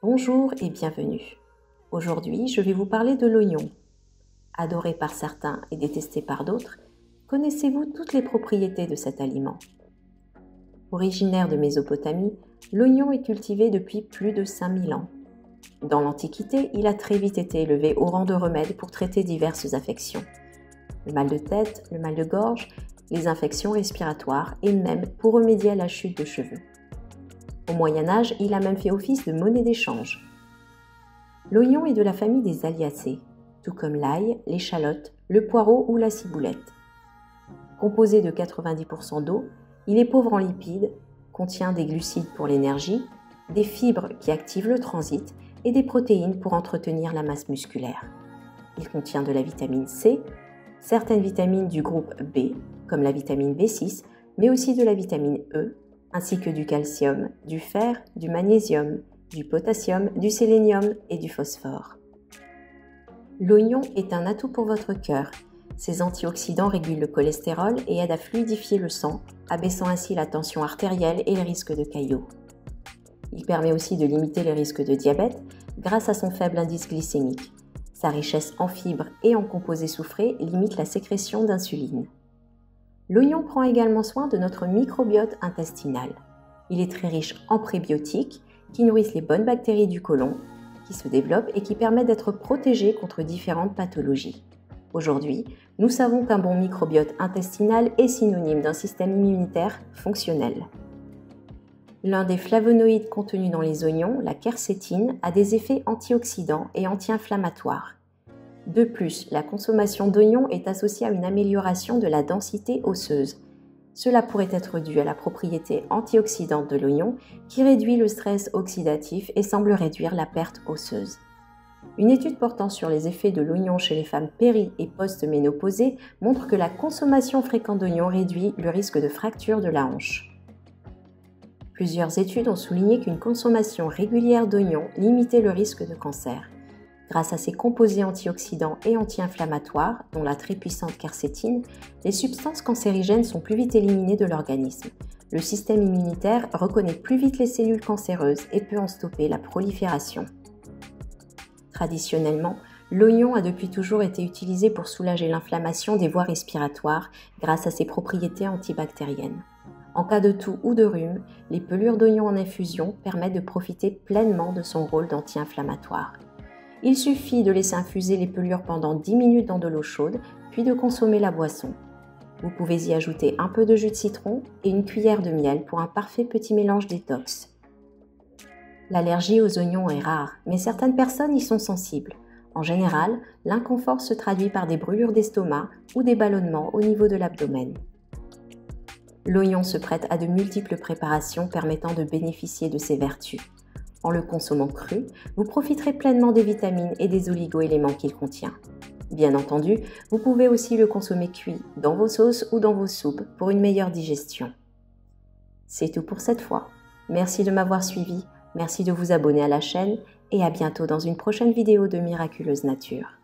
Bonjour et bienvenue. Aujourd'hui, je vais vous parler de l'oignon. Adoré par certains et détesté par d'autres, connaissez-vous toutes les propriétés de cet aliment? Originaire de Mésopotamie, l'oignon est cultivé depuis plus de 5000 ans. Dans l'Antiquité, il a très vite été élevé au rang de remède pour traiter diverses affections. Le mal de tête, le mal de gorge, les infections respiratoires et même pour remédier à la chute de cheveux. Au Moyen-Âge, il a même fait office de monnaie d'échange. L'oignon est de la famille des Aliacées, tout comme l'ail, l'échalote, le poireau ou la ciboulette. Composé de 90% d'eau, il est pauvre en lipides, contient des glucides pour l'énergie, des fibres qui activent le transit et des protéines pour entretenir la masse musculaire. Il contient de la vitamine C, certaines vitamines du groupe B, comme la vitamine B6, mais aussi de la vitamine E, ainsi que du calcium, du fer, du magnésium, du potassium, du sélénium et du phosphore. L'oignon est un atout pour votre cœur. Ses antioxydants régulent le cholestérol et aident à fluidifier le sang, abaissant ainsi la tension artérielle et les risques de caillots. Il permet aussi de limiter les risques de diabète grâce à son faible indice glycémique. Sa richesse en fibres et en composés soufrés limite la sécrétion d'insuline. L'oignon prend également soin de notre microbiote intestinal. Il est très riche en prébiotiques qui nourrissent les bonnes bactéries du côlon, qui se développent et qui permettent d'être protégés contre différentes pathologies. Aujourd'hui, nous savons qu'un bon microbiote intestinal est synonyme d'un système immunitaire fonctionnel. L'un des flavonoïdes contenus dans les oignons, la quercétine, a des effets antioxydants et anti-inflammatoires. De plus, la consommation d'oignons est associée à une amélioration de la densité osseuse. Cela pourrait être dû à la propriété antioxydante de l'oignon qui réduit le stress oxydatif et semble réduire la perte osseuse. Une étude portant sur les effets de l'oignon chez les femmes péri- et post-ménopausées montre que la consommation fréquente d'oignons réduit le risque de fracture de la hanche. Plusieurs études ont souligné qu'une consommation régulière d'oignons limitait le risque de cancer. Grâce à ses composés antioxydants et anti-inflammatoires, dont la très puissante quercétine, les substances cancérigènes sont plus vite éliminées de l'organisme. Le système immunitaire reconnaît plus vite les cellules cancéreuses et peut en stopper la prolifération. Traditionnellement, l'oignon a depuis toujours été utilisé pour soulager l'inflammation des voies respiratoires grâce à ses propriétés antibactériennes. En cas de toux ou de rhume, les pelures d'oignon en infusion permettent de profiter pleinement de son rôle d'anti-inflammatoire. Il suffit de laisser infuser les pelures pendant 10 minutes dans de l'eau chaude, puis de consommer la boisson. Vous pouvez y ajouter un peu de jus de citron et une cuillère de miel pour un parfait petit mélange détox. L'allergie aux oignons est rare, mais certaines personnes y sont sensibles. En général, l'inconfort se traduit par des brûlures d'estomac ou des ballonnements au niveau de l'abdomen. L'oignon se prête à de multiples préparations permettant de bénéficier de ses vertus. En le consommant cru, vous profiterez pleinement des vitamines et des oligo-éléments qu'il contient. Bien entendu, vous pouvez aussi le consommer cuit dans vos sauces ou dans vos soupes pour une meilleure digestion. C'est tout pour cette fois. Merci de m'avoir suivi, merci de vous abonner à la chaîne et à bientôt dans une prochaine vidéo de Miraculeuse Nature.